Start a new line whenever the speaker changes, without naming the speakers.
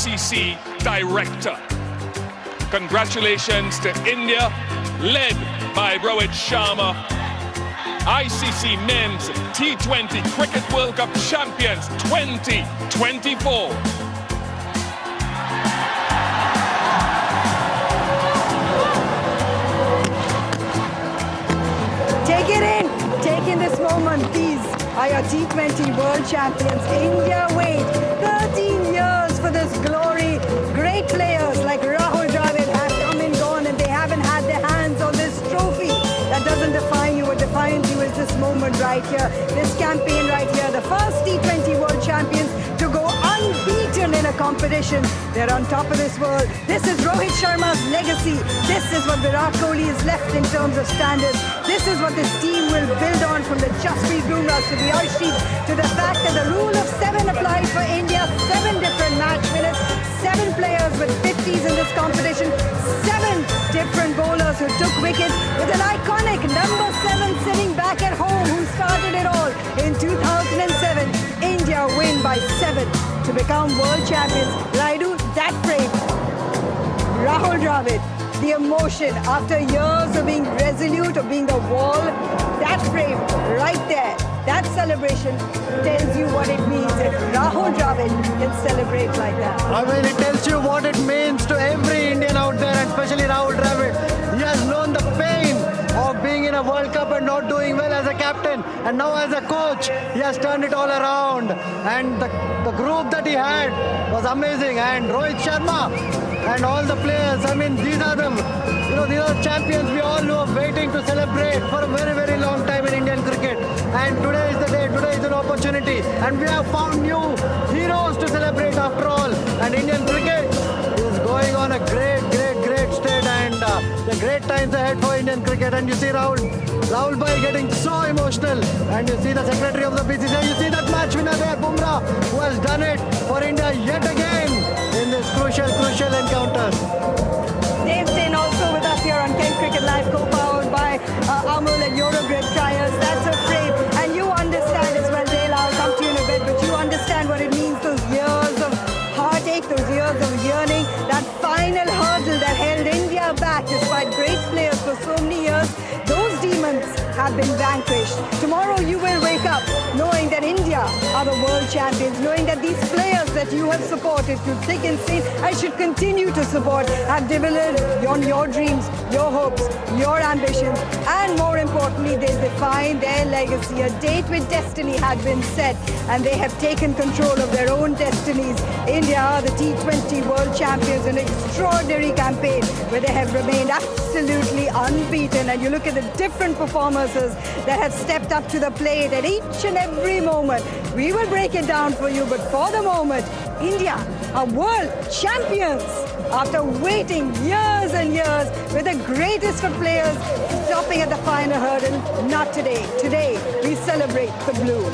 ICC Director. Congratulations to India, led by Rohit Sharma, ICC Men's T20 Cricket World Cup Champions 2024.
Take in this moment. These are your T20 World Champions. India wait 13 years for this glory. Great players like Rahul Dravid have come and gone, and they haven't had their hands on this trophy. That doesn't define you. What defines you is this moment right here, this campaign right here. The first T20 World Champions to go unbeaten in a competition. They're on top of this world. This is Rohit Sharma's legacy. This is what Virat Kohli has left in terms of standards. This is what this team will build on, from the Jasprit Bumrah to the Arshdeep to the fact that the rule of 7 applies for India. 7 different match winners, 7 players with 50s in this competition, 7 different bowlers who took wickets, with an iconic number 7 sitting back at home who started it all in 2007. India win by 7 to become world champions. Raidu, that frame, Rahul Dravid, the emotion after years of being resolute, of being the wall, that frame right there, that celebration tells you what it means if Rahul Dravid can celebrate like that.
I mean, it tells you what it means to every Indian out there, and especially Rahul Dravid. He has known the pain of being in a World Cup and not doing well as a captain, and now as a coach he has turned it all around, and the group that he had was amazing. And Rohit Sharma and all the players, I mean, these are the champions we all know, waiting to celebrate for a very, very long time in Indian cricket. And today is the day, today is an opportunity, and we have found new heroes to celebrate after all. And Indian cricket is going on a great state, and the great times ahead for Indian cricket. And you see Rahul Bhai getting so emotional, and you see the secretary of the BCCI, you see that match winner there, Bumrah, who has done it for India yet again in this crucial encounters.
Dave Steyn also with us here on Kent Cricket Live, co-powered by Amul and Eurogrid Tyres. That's a frame, and you understand as well, Dale, I'll come to you in a bit, but you understand what it means, those years of heartache, those years of yearning, that final hurdle that held India back despite great players for so many years. Those demons have been vanquished. Tomorrow you will wake up knowing that India are the world champions, knowing that these players that you have supported through thick and thin and should continue to support have delivered on your dreams, your hopes, your ambitions, and more importantly, they define their legacy. A date with destiny had been set, and they have taken control of their own destinies. India are the T20 world champions, an extraordinary campaign where they have remained absolutely unbeaten. And you look at the different performances that have stepped up to the plate at each and every moment. We will break it down for you, but for the moment, India are world champions after waiting years and years, with the greatest of players stopping at the final hurdle. Not today. Today, we celebrate the blue.